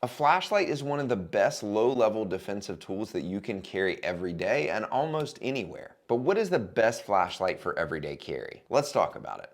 A flashlight is one of the best low-level defensive tools that you can carry every day and almost anywhere. But what is the best flashlight for everyday carry? Let's talk about it.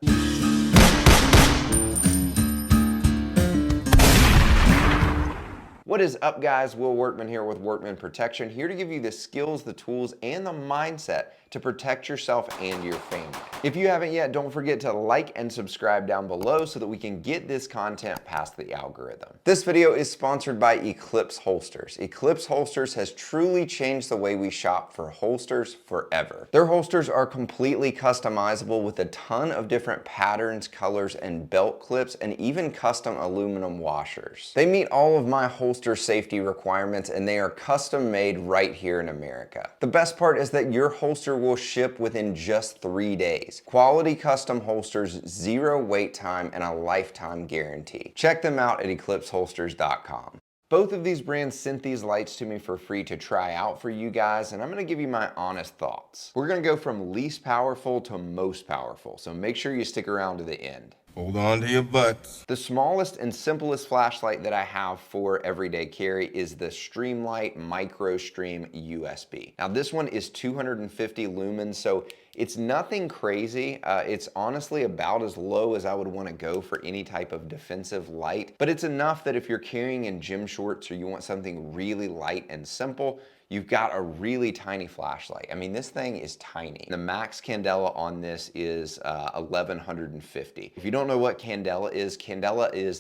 What is up, guys? Will Workman here with Workman Protection, here to give you the skills, the tools, and the mindset to protect yourself and your family. If you haven't yet, don't forget to like and subscribe down below so that we can get this content past the algorithm. This video is sponsored by Eclipse Holsters. Eclipse Holsters has truly changed the way we shop for holsters forever. Their holsters are completely customizable with a ton of different patterns, colors, and belt clips, and even custom aluminum washers. They meet all of my holster safety requirements, and they are custom made right here in America. The best part is that your holster will ship within just 3 days. Quality custom holsters, 0 wait time, and a lifetime guarantee. Check them out at eclipseholsters.com. Both of these brands sent these lights to me for free to try out for you guys, and I'm gonna give you my honest thoughts. We're gonna go from least powerful to most powerful, so make sure you stick around to the end. Hold on to your butts. The smallest and simplest flashlight that I have for everyday carry is the Streamlight Micro Stream USB. Now this one is 250 lumens, so it's nothing crazy. It's honestly about as low as I would want to go for any type of defensive light, but it's enough that if you're carrying in gym shorts or you want something really light and simple, you've got a really tiny flashlight. I mean, this thing is tiny. The max candela on this is 1150. If you don't know what candela is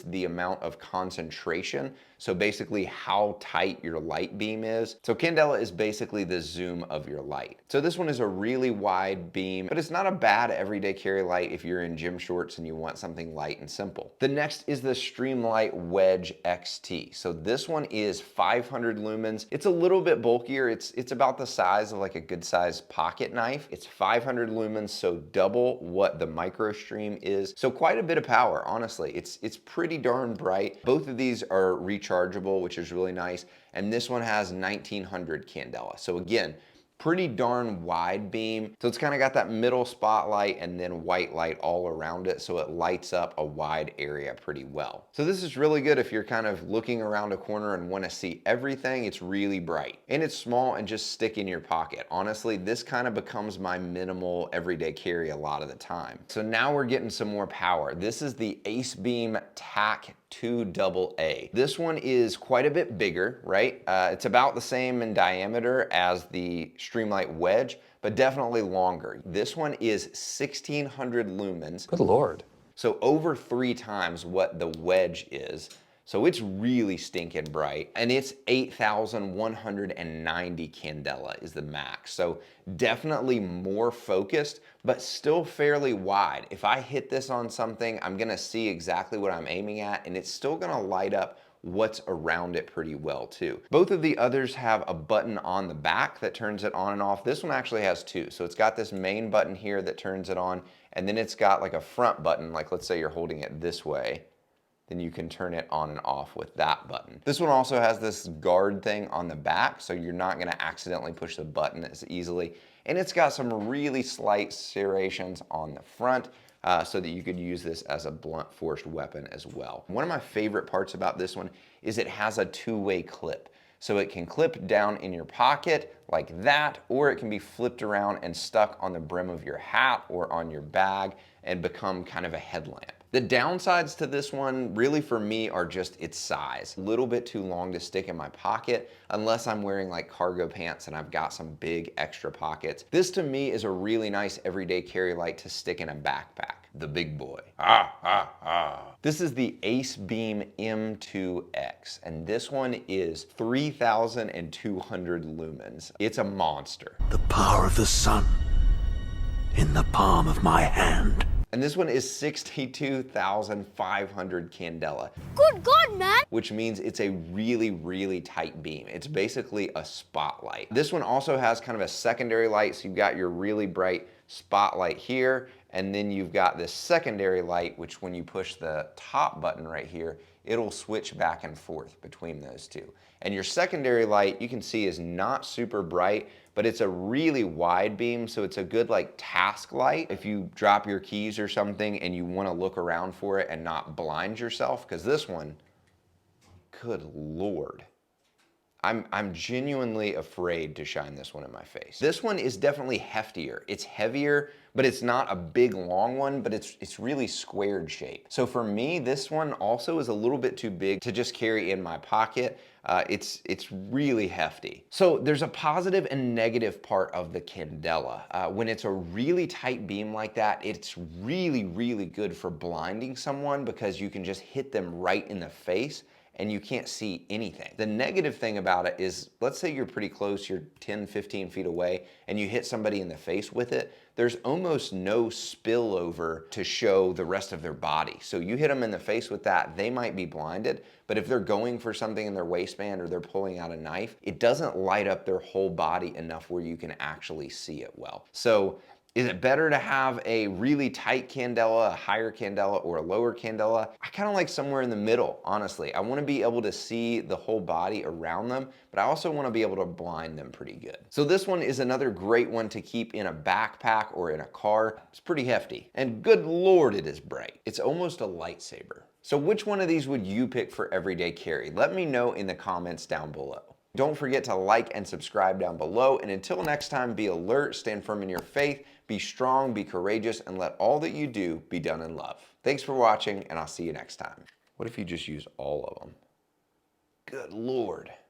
the amount of concentration. So basically how tight your light beam is. So candela is basically the zoom of your light. So this one is a really wide beam, but it's not a bad everyday carry light if you're in gym shorts and you want something light and simple. The next is the Streamlight Wedge XT. So this one is 500 lumens. It's a little bit bulkier. It's about the size of like a good sized pocket knife. It's 500 lumens, so double what the Micro Stream is. So quite a bit of power, honestly. It's pretty darn bright. Both of these are rechargeable, which is really nice. And this one has 1900 candela. So again, pretty darn wide beam. So it's kind of got that middle spotlight and then white light all around it, so it lights up a wide area pretty well. So this is really good if you're kind of looking around a corner and want to see everything. It's really bright and it's small and just stick in your pocket. Honestly, this kind of becomes my minimal everyday carry a lot of the time. So now we're getting some more power. This is the Ace Beam TAC 2AA. This one is quite a bit bigger, right? It's about the same in diameter as the Streamlight Wedge, but definitely longer. This one is 1600 lumens. Good Lord. So over 3 times what the Wedge is. So it's really stinking bright, and it's 8190 candela is the max. So definitely more focused, but still fairly wide. If I hit this on something, I'm gonna see exactly what I'm aiming at, and it's still gonna light up what's around it pretty well too. Both of the others have a button on the back that turns it on and off. This one actually has 2. So it's got this main button here that turns it on, and then it's got like a front button, like let's say you're holding it this way, then you can turn it on and off with that button. This one also has this guard thing on the back, so you're not gonna accidentally push the button as easily. And it's got some really slight serrations on the front, so that you could use this as a blunt force weapon as well. One of my favorite parts about this one is it has a 2-way clip. So it can clip down in your pocket like that, or it can be flipped around and stuck on the brim of your hat or on your bag and become kind of a headlamp. The downsides to this one really for me are just its size. A little bit too long to stick in my pocket unless I'm wearing like cargo pants and I've got some big extra pockets. This to me is a really nice everyday carry light to stick in a backpack. The big boy. This is the Ace Beam M2X, and this one is 3200 lumens. It's a monster. The power of the sun in the palm of my hand. And this one is 62,500 candela. Good God, man! Which means it's a really, really tight beam. It's basically a spotlight. This one also has kind of a secondary light, so you've got your really bright spotlight here, and then you've got this secondary light, which when you push the top button right here, it'll switch back and forth between those two. And your secondary light, you can see, is not super bright, but it's a really wide beam, so it's a good like task light if you drop your keys or something and you want to look around for it and not blind yourself, because this one Good Lord. I'm genuinely afraid to shine this one in my face. This one is definitely heftier. It's heavier, but it's not a big long one, but it's really squared shape. So for me, this one also is a little bit too big to just carry in my pocket. It's really hefty. So there's a positive and negative part of the candela. When it's a really tight beam like that, it's really, really good for blinding someone because you can just hit them right in the face and you can't see anything. The negative thing about it is, let's say you're pretty close, you're 10, 15 feet away, and you hit somebody in the face with it, there's almost no spillover to show the rest of their body. So you hit them in the face with that, they might be blinded, but if they're going for something in their waistband or they're pulling out a knife, it doesn't light up their whole body enough where you can actually see it well. So is it better to have a really tight candela, a higher candela, or a lower candela? I kind of like somewhere in the middle, honestly. I want to be able to see the whole body around them, but I also want to be able to blind them pretty good. So this one is another great one to keep in a backpack or in a car. It's pretty hefty. And good Lord, it is bright. It's almost a lightsaber. So which one of these would you pick for everyday carry? Let me know in the comments down below. Don't forget to like and subscribe down below. And until next time, be alert, stand firm in your faith, be strong, be courageous, and let all that you do be done in love. Thanks for watching, and I'll see you next time. What if you just use all of them? Good Lord.